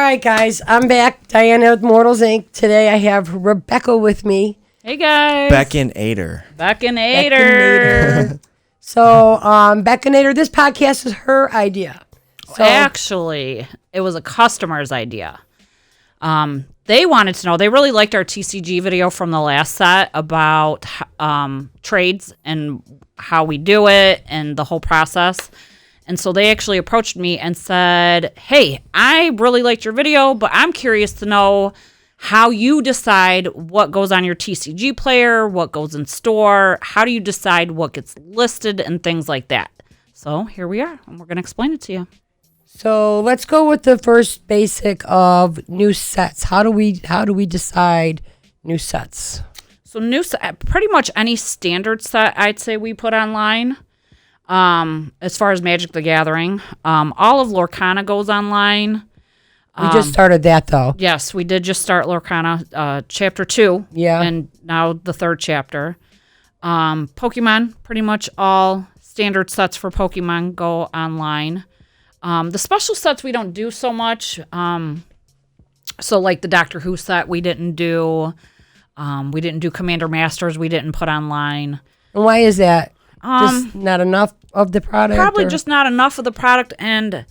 right, guys. I'm back. Diana with Immortals, Inc. Today I have Rebekka with me. Hey, guys. Beckinator. So, Beckinator, this podcast is her idea. So, Actually, it was a customer's idea. They wanted to know, they really liked our TCG video from the last set about trades and how we do it and the whole process. And so they actually approached me and said, hey, I really liked your video, but I'm curious to know how you decide what goes on your TCG player, what goes in store, how do you decide what gets listed and things like that. So here we are, and we're going to explain it to you. So let's go with the first basic of new sets. How do we decide new sets? So new set, pretty much any standard set I'd say we put online. As far as Magic the Gathering, all of Lorcana goes online. We just started that though. Yes, we did just start Lorcana, chapter 2. Yeah. And now the 3rd chapter. Pokemon, pretty much all standard sets for Pokemon go online. The special sets we don't do so much. So like the Doctor Who set we didn't do. We didn't do Commander Masters, we didn't put online. And why is that? Just not enough of the product? Probably just not enough of the product, and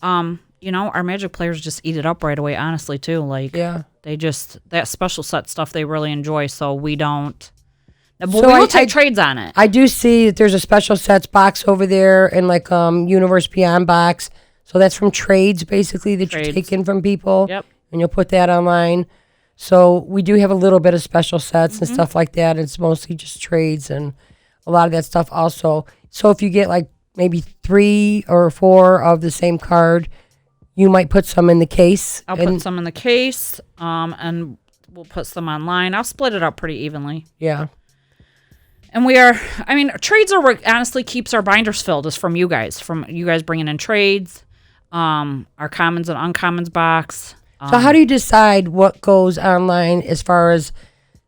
our Magic players just eat it up right away, honestly, too. Like, yeah. They just, that special set stuff they really enjoy, so we don't. But we will take trades on it. I do see that there's a special sets box over there and like Universe Beyond box. So that's from trades, basically, that you're taking from people. Yep. And you'll put that online. So we do have a little bit of special sets and stuff like that. It's mostly just trades and a lot of that stuff also. So if you get like maybe 3 or 4 of the same card, you might put some in the case. I'll put some in the case, and we'll put some online. I'll split it up pretty evenly. Yeah. And trades are what honestly keeps our binders filled is from you guys bringing in trades, our commons and uncommons box. So how do you decide what goes online as far as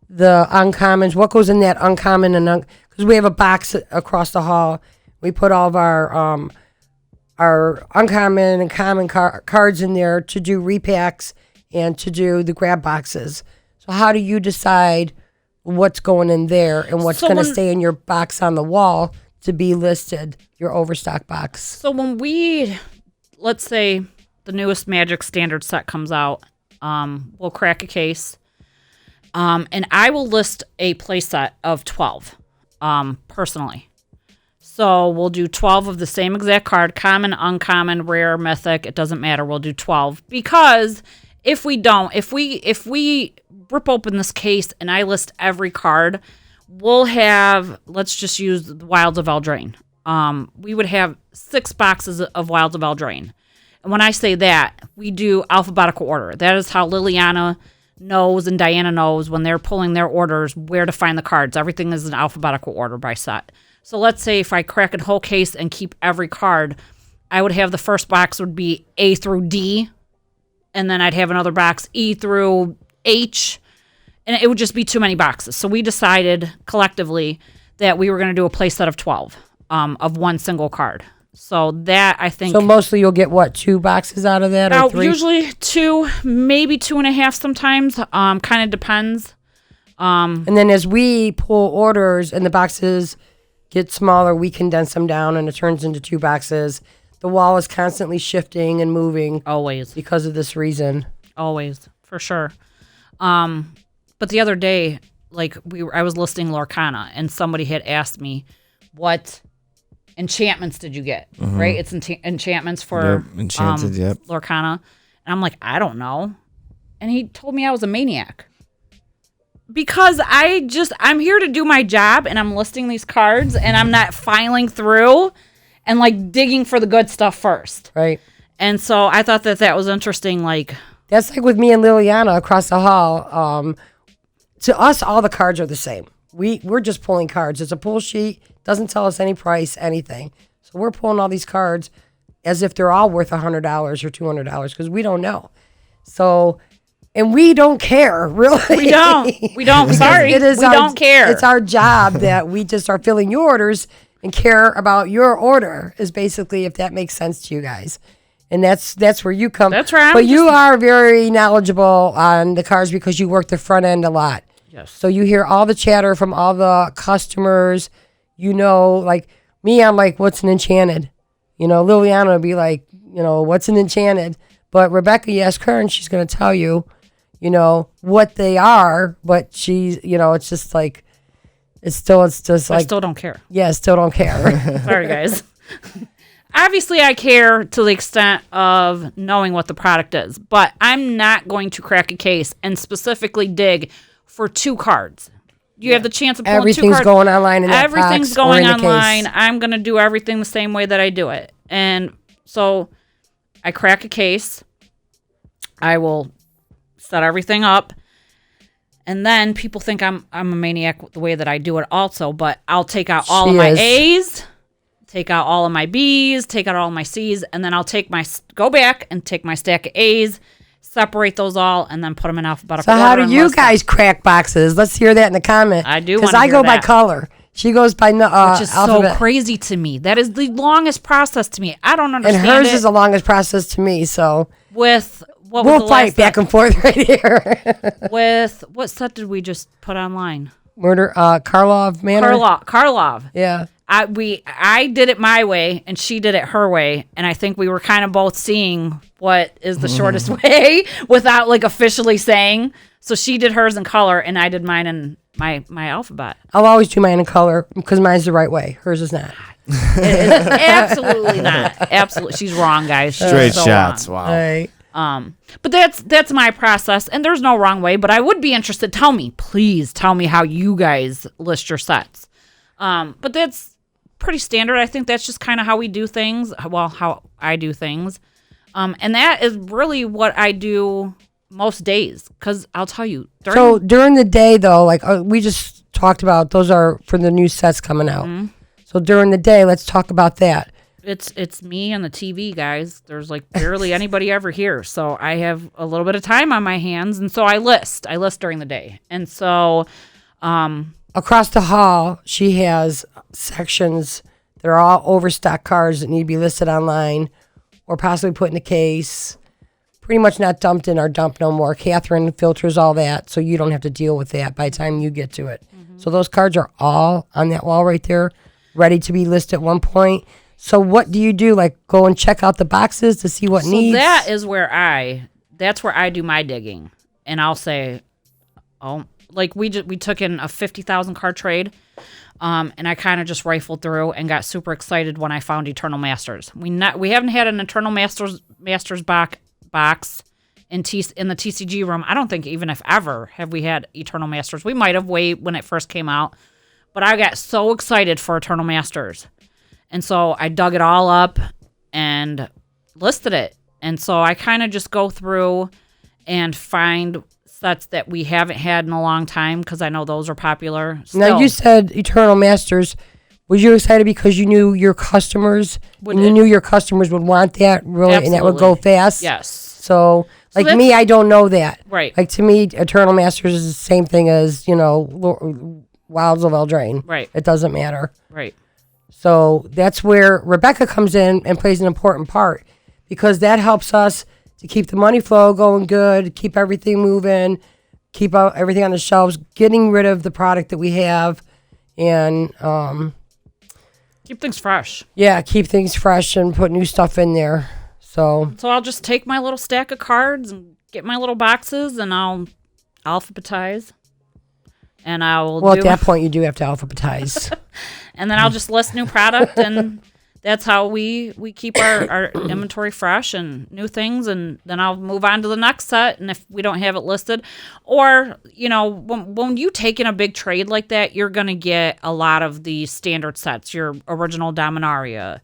the uncommons? What goes in that uncommon and because we have a box across the hall. We put all of our uncommon and common cards in there to do repacks and to do the grab boxes. So how do you decide what's going in there and what's going to stay in your box on the wall to be listed, your overstock box? So when let's say the newest Magic standard set comes out, we'll crack a case, and I will list a play set of 12 personally. So we'll do 12 of the same exact card, common, uncommon, rare, mythic, it doesn't matter. We'll do 12 because if we rip open this case and I list every card, we'll have, let's just use the Wilds of Eldraine. We would have 6 boxes of Wilds of Eldraine. And when I say that, we do alphabetical order. That is how Liliana knows and Diana knows when they're pulling their orders where to find the cards. Everything is in alphabetical order by set. So let's say if I crack a whole case and keep every card, I would have the first box would be A through D, and then I'd have another box E through H, and it would just be too many boxes. So we decided collectively that we were going to do a play set of 12 of one single card. So that, I think... So mostly you'll get, 2 boxes out of that or 3? Usually 2, maybe 2.5 sometimes. Kind of depends. And then as we pull orders and the boxes get smaller, we condense them down and it turns into 2 boxes. The wall is constantly shifting and moving. Always. Because of this reason. Always, for sure. But the other day, I was listing Lorcana and somebody had asked me, what enchantments did you get? Right? It's enchantments for Lorcana. And I'm like, I don't know. And he told me I was a maniac. Because I'm here to do my job and I'm listing these cards and I'm not filing through and digging for the good stuff first. Right. And so I thought that was interesting. That's like with me and Liliana across the hall. To us, all the cards are the same. We're just pulling cards. It's a pull sheet. Doesn't tell us any price, anything. So we're pulling all these cards as if they're all worth $100 or $200 because we don't know. So... And we don't care, really. We don't. Sorry. We don't care. It's our job that we just are filling your orders and care about your order is basically, if that makes sense to you guys. And that's where you come. That's right. But you are very knowledgeable on the cars because you work the front end a lot. Yes. So you hear all the chatter from all the customers. You know, like me, I'm like, what's an Enchanted? You know, Liliana would be like, you know, what's an Enchanted? But Rebekka, you ask her and she's going to tell you, you know, what they are. But she's, you know, it's just like, it's just like. I still don't care. Yeah, still don't care. Sorry, guys. Obviously, I care to the extent of knowing what the product is, but I'm not going to crack a case and specifically dig for 2 cards. You have the chance of pulling 2 cards. Everything's going online in that Everything's box going or in the online. case. I'm going to do everything the same way that I do it. And so I crack a case. I will set everything up. And then people think I'm a maniac the way that I do it also, but I'll take out all of my A's, take out all of my B's, take out all of my C's, and then I'll go back and take my stack of A's, separate those all, and then put them in alphabetical order. So how do you guys crack boxes? Let's hear that in the comment. I do, because I go by color. She goes by which is alphabet. so crazy to me. That is the longest process to me. I don't understand. And hers is the longest process to me. So with what we'll was the fight last back and forth right here. with what set did we just put online? Murder, Karlov Manor. Karlov. Yeah. I did it my way and she did it her way, and I think we were kind of both seeing what is the shortest way without like officially saying. So she did hers in color and I did mine in my alphabet. I'll always do mine in color because mine's the right way. Hers is not. Absolutely not. Absolutely, she's wrong, guys. She's Straight so shots. wrong. Wow. Right. But that's my process, and there's no wrong way. But I would be interested. Please tell me how you guys list your sets. But that's pretty standard. I think that's just kind of how we do things. Well, how I do things, and that is really what I do most days. Because I'll tell you, during the day though, like we just talked about, those are for the new sets coming out. Mm-hmm. So during the day, let's talk about that. It's me and the TV, guys. There's like barely anybody ever here. So I have a little bit of time on my hands. And so I list during the day. And so across the hall, she has sections that are all overstock cars that need to be listed online or possibly put in a case. Pretty much not dumped in our dump no more. Catherine filters all that, so you don't have to deal with that by the time you get to it. Mm-hmm. So those cards are all on that wall right there, ready to be listed at one point. So what do you do? Like go and check out the boxes to see what needs? That is that's where I do my digging. And I'll say, like we took in a 50,000 card trade. And I kind of just rifled through and got super excited when I found Eternal Masters. We haven't had an Eternal Masters box in the TCG room. I don't think even if ever have we had Eternal Masters. We might have way when it first came out. But I got so excited for Eternal Masters. And so I dug it all up and listed it. And so I kind of just go through and find sets that we haven't had in a long time because I know those are popular. Now, you said Eternal Masters. Was you excited because you knew your customers would want that really, Absolutely. and that would go fast? Yes. So me, I don't know that. Right. Like to me, Eternal Masters is the same thing as, Wilds of Eldraine. Right. It doesn't matter. Right. So that's where Rebekka comes in and plays an important part because that helps us to keep the money flow going good, keep everything moving, keep everything on the shelves, getting rid of the product that we have, and keep things fresh. Yeah, keep things fresh and put new stuff in there. So I'll just take my little stack of cards and get my little boxes, and I'll alphabetize. And at that point, you do have to alphabetize. And then I'll just list new product, and that's how we keep our inventory fresh and new things. And then I'll move on to the next set. And if we don't have it listed, or, when you take in a big trade like that, you're going to get a lot of the standard sets, your original Dominaria,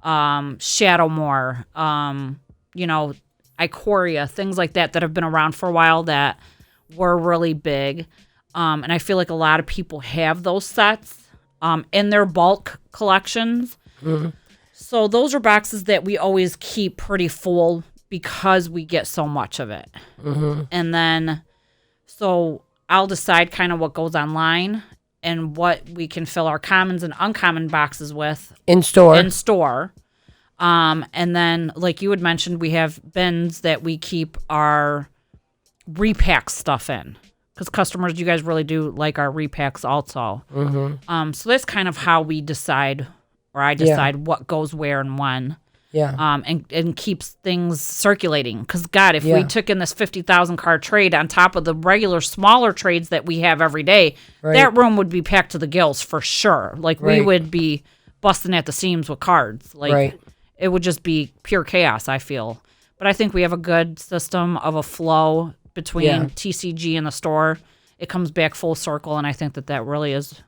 Shadowmoor, Ikoria, things like that have been around for a while that were really big. And I feel like a lot of people have those sets in their bulk collections. Mm-hmm. So those are boxes that we always keep pretty full because we get so much of it. Mm-hmm. And then, so I'll decide kind of what goes online and what we can fill our commons and uncommon boxes with. In store. And then, like you had mentioned, we have bins that we keep our repack stuff in. Because customers, you guys really do like our repacks also. Mm-hmm. So that's kind of how we decide, or I decide what goes where and when. Yeah. And keeps things circulating. Because, God, if we took in this 50,000 card trade on top of the regular smaller trades that we have every day, that room would be packed to the gills for sure. Like, we would be busting at the seams with cards. Like, it would just be pure chaos, I feel. But I think we have a good system of a flow between TCG and the store. It comes back full circle, and I think that really is.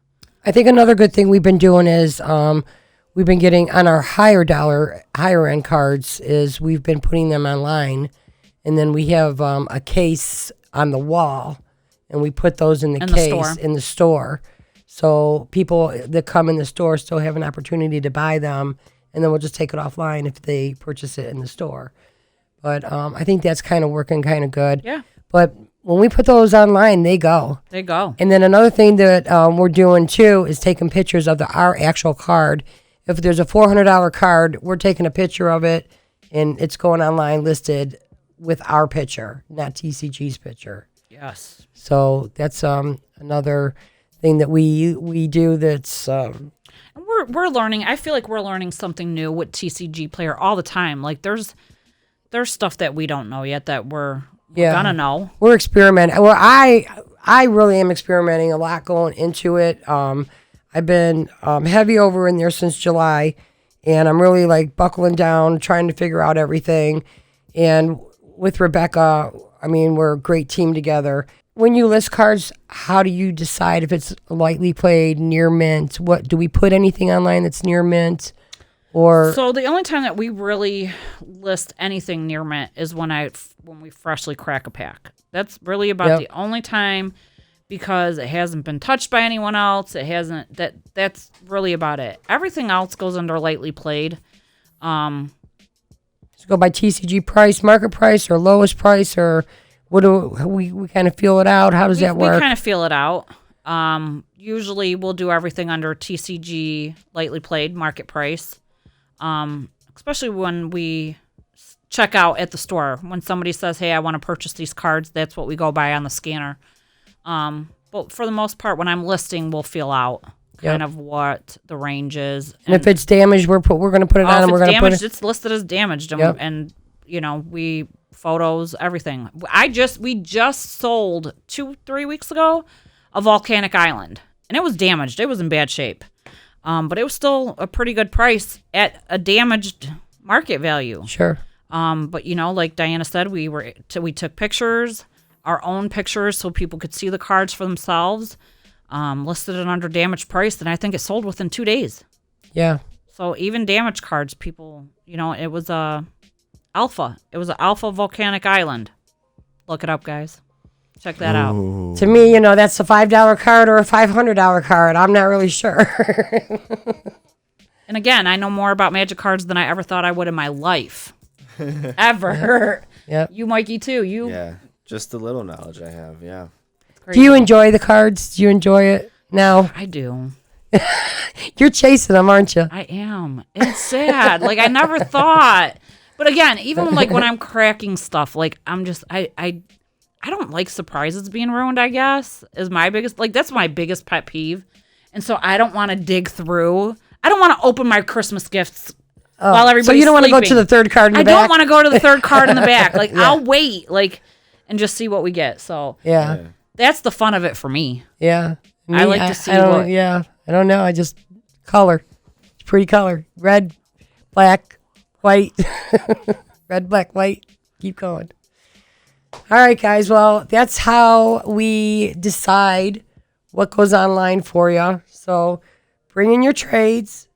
I think another good thing we've been doing is we've been getting on our higher end cards is we've been putting them online, and then we have a case on the wall, and we put those in the case in the store. So people that come in the store still have an opportunity to buy them, and then we'll just take it offline if they purchase it in the store. But I think that's kind of working kind of good. Yeah. But when we put those online, they go. They go. And then another thing that we're doing, too, is taking pictures of our actual card. If there's a $400 card, we're taking a picture of it, and it's going online listed with our picture, not TCG's picture. Yes. So that's another thing that we do that's... We're learning. I feel like we're learning something new with TCG Player all the time. Like, there's stuff that we don't know yet that we're gonna know. We're experimenting. Well, I really am experimenting a lot going into it. I've been heavy over in there since July, and I'm really like buckling down, trying to figure out everything. And with Rebekka, I mean, we're a great team together. When you list cards, how do you decide if it's lightly played, near mint? What do we put anything online that's near mint? So the only time that we really list anything near mint is when we freshly crack a pack. That's really about the only time, because it hasn't been touched by anyone else. It hasn't. That's really about it. Everything else goes under lightly played. So go by TCG price, market price, or lowest price, or what do we kind of feel it out? How does that work? We kind of feel it out. Usually we'll do everything under TCG lightly played market price. Especially when we check out at the store. When somebody says, hey, I want to purchase these cards, that's what we go by on the scanner. But for the most part, when I'm listing, we'll feel out kind of what the range is. And if it's damaged, we're going to put it on, and we're going to put it... It's listed as damaged. And you know, we photos, everything. We just sold 2-3 weeks ago a volcanic island, and it was damaged. It was in bad shape. But it was still a pretty good price at a damaged market value. Sure. But you know, like Diana said, we took pictures, our own pictures, so people could see the cards for themselves. Listed it under damaged price, and I think it sold within 2 days. Yeah. So even damaged cards, people, you know, it was a alpha. It was an alpha volcanic island. Look it up, guys. Check that out. To me, you know, that's a $5 card or a $500 card. I'm not really sure. And again, I know more about Magic cards than I ever thought I would in my life. Ever. Yep. You, Mikey, too. Yeah, just the little knowledge I have, yeah. Do you enjoy the cards? Do you enjoy it now? I do. You're chasing them, aren't you? I am. It's sad. Like, I never thought. But again, even like when I'm cracking stuff, like I'm just, I don't like surprises being ruined, I guess, is my biggest, like, that's my biggest pet peeve. And so I don't want to dig through. I don't want to open my Christmas gifts while everybody's So you don't want to go sleeping. to the third card in the I back? don't want to go to the third card in the back. Like, I'll wait, like, and just see what we get. So Yeah. that's the fun of it for me. Yeah. I like to see what... Yeah. I don't know. I just... Color. It's pretty color. Red, black, white. Red, black, white. Keep going. All right, guys. Well, that's how we decide what goes online for you. So bring in your trades,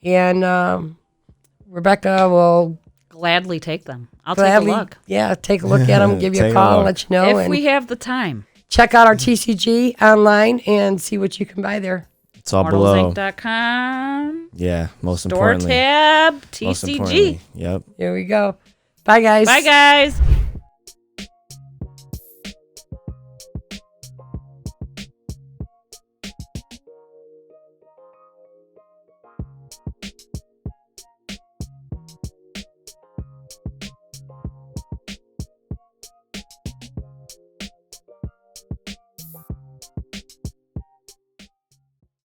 and Rebekka will gladly take them. I'll take a look. Yeah, take a look at them, give you a call, and let you know. If we have the time. Check out our TCG online and see what you can buy there. It's all below. Immortalsinc.com. Yeah, most Store importantly. tab, TCG. Yep. Here we go. Bye, guys. Bye, guys.